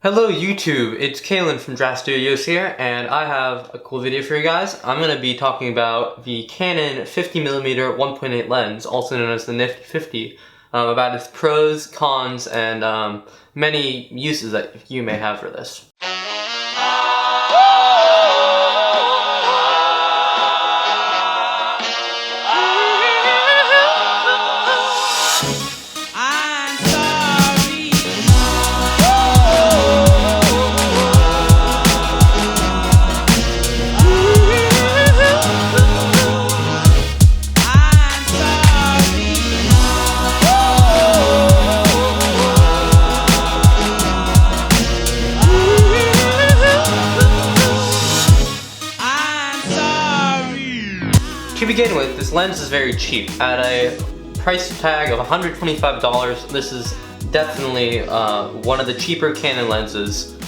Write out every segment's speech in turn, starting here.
Hello YouTube, it's Caelin from Draft Studios here, and I have a cool video for you guys. I'm going to be talking about the Canon 50mm 1.8 lens, also known as the Nifty 50, about its pros, cons, and many uses that you may have for this. To begin with, this lens is very cheap. At a price tag of $125, this is definitely one of the cheaper Canon lenses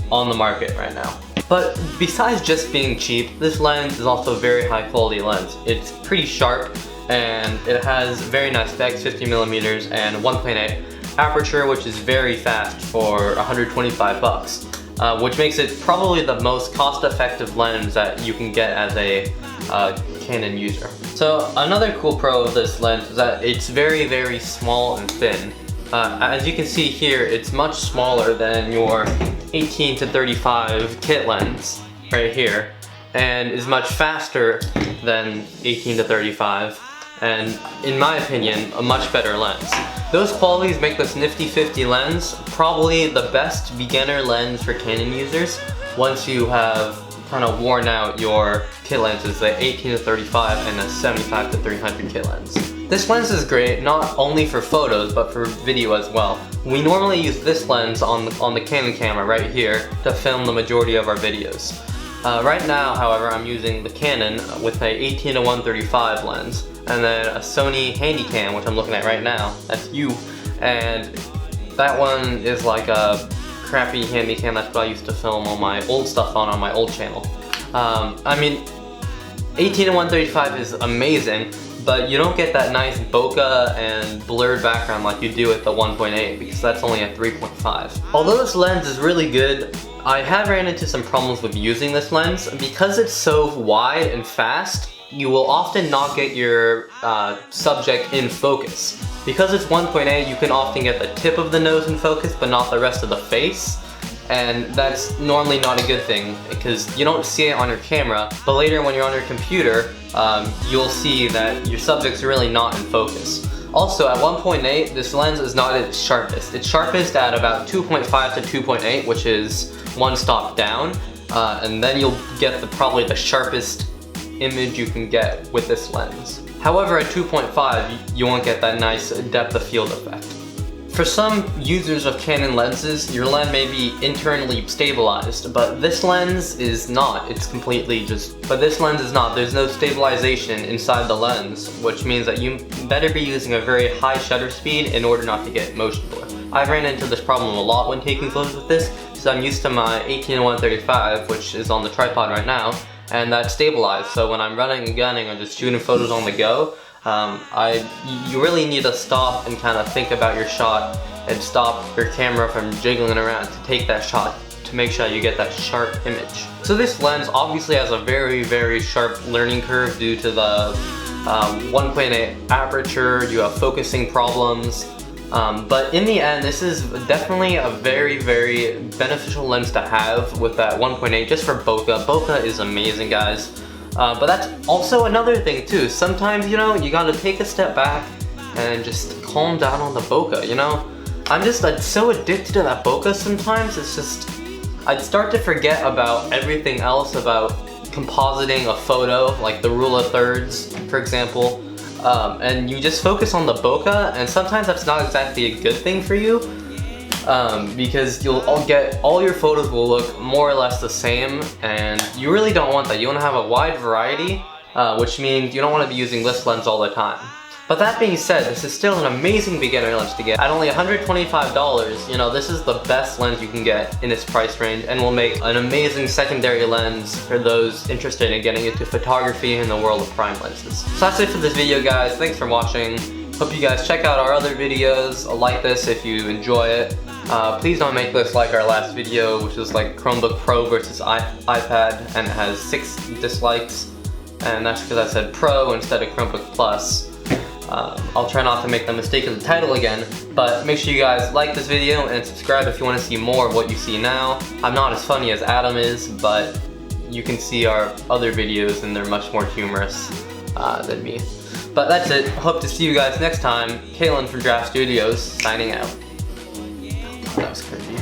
on the market right now. But besides just being cheap, this lens is also a very high quality lens. It's pretty sharp and it has very nice specs, 50mm and 1.8 aperture, which is very fast for $125, which makes it probably the most cost-effective lens that you can get as a Canon user. So another cool pro of this lens is that it's very small and thin. As you can see here, it's much smaller than your 18 to 35 kit lens right here, and is much faster than 18 to 35, and in my opinion, a much better lens. Those qualities make this Nifty 50 lens probably the best beginner lens for Canon users once you have kind of worn out your kit lenses, the 18 to 35 and the 75 to 300 kit lens. This lens is great not only for photos but for video as well. We normally use this lens on the Canon camera right here to film the majority of our videos. Right now, however, I'm using the Canon with a 18 to 135 lens, and then a Sony Handycam, which I'm looking at right now. That's you, and that one is like a crappy Handycam. That's what I used to film all my old stuff on my old channel. I mean, 18 to 135 is amazing, but you don't get that nice bokeh and blurred background like you do with the 1.8 because that's only a 3.5. Although this lens is really good, I have ran into some problems with using this lens. Because it's so wide and fast, you will often not get your subject in focus. Because it's 1.8, you can often get the tip of the nose in focus, but not the rest of the face. And that's normally not a good thing, because you don't see it on your camera, but later when you're on your computer, you'll see that your subject's really not in focus. Also, at 1.8, this lens is not at its sharpest. It's sharpest at about 2.5 to 2.8, which is one stop down, and then you'll get probably the sharpest image you can get with this lens. However, at 2.5, you won't get that nice depth of field effect. For some users of Canon lenses, your lens may be internally stabilized, but this lens is not. It's completely but this lens is not. There's no stabilization inside the lens, which means that you better be using a very high shutter speed in order not to get motion blur. I've ran into this problem a lot when taking photos with this, so I'm used to my 18 to 135, which is on the tripod right now, and that's stabilized. So when I'm running and gunning or just shooting photos on the go, you really need to stop and kind of think about your shot and stop your camera from jiggling around to take that shot to make sure you get that sharp image. So this lens obviously has a very sharp learning curve due to the 1.8 aperture. You have focusing problems, but in the end, this is definitely a very beneficial lens to have with that 1.8 just for bokeh. Bokeh is amazing, guys. But that's also another thing too. Sometimes, you know, you gotta take a step back and just calm down on the bokeh, you know? I'm just so addicted to that bokeh sometimes, it's just, I'd start to forget about everything else about compositing a photo, like the rule of thirds, for example. And you just focus on the bokeh, and sometimes that's not exactly a good thing for you. Because all your photos will look more or less the same, and you really don't want that. You want to have a wide variety, which means you don't want to be using this lens all the time. But that being said, this is still an amazing beginner lens to get. At only $125, you know, this is the best lens you can get in its price range, and will make an amazing secondary lens for those interested in getting into photography in the world of prime lenses. So that's it for this video, guys. Thanks for watching. Hope you guys check out our other videos. Like this if you enjoy it. Please don't make this like our last video, which was like Chromebook Pro versus iPad, and it has 6 dislikes, and that's because I said Pro instead of Chromebook Plus. I'll try not to make the mistake of the title again, but make sure you guys like this video and subscribe if you want to see more of what you see now. I'm not as funny as Adam is, but you can see our other videos and they're much more humorous than me. But that's it. Hope to see you guys next time. Caelin from Draft Studios, signing out. That was crazy.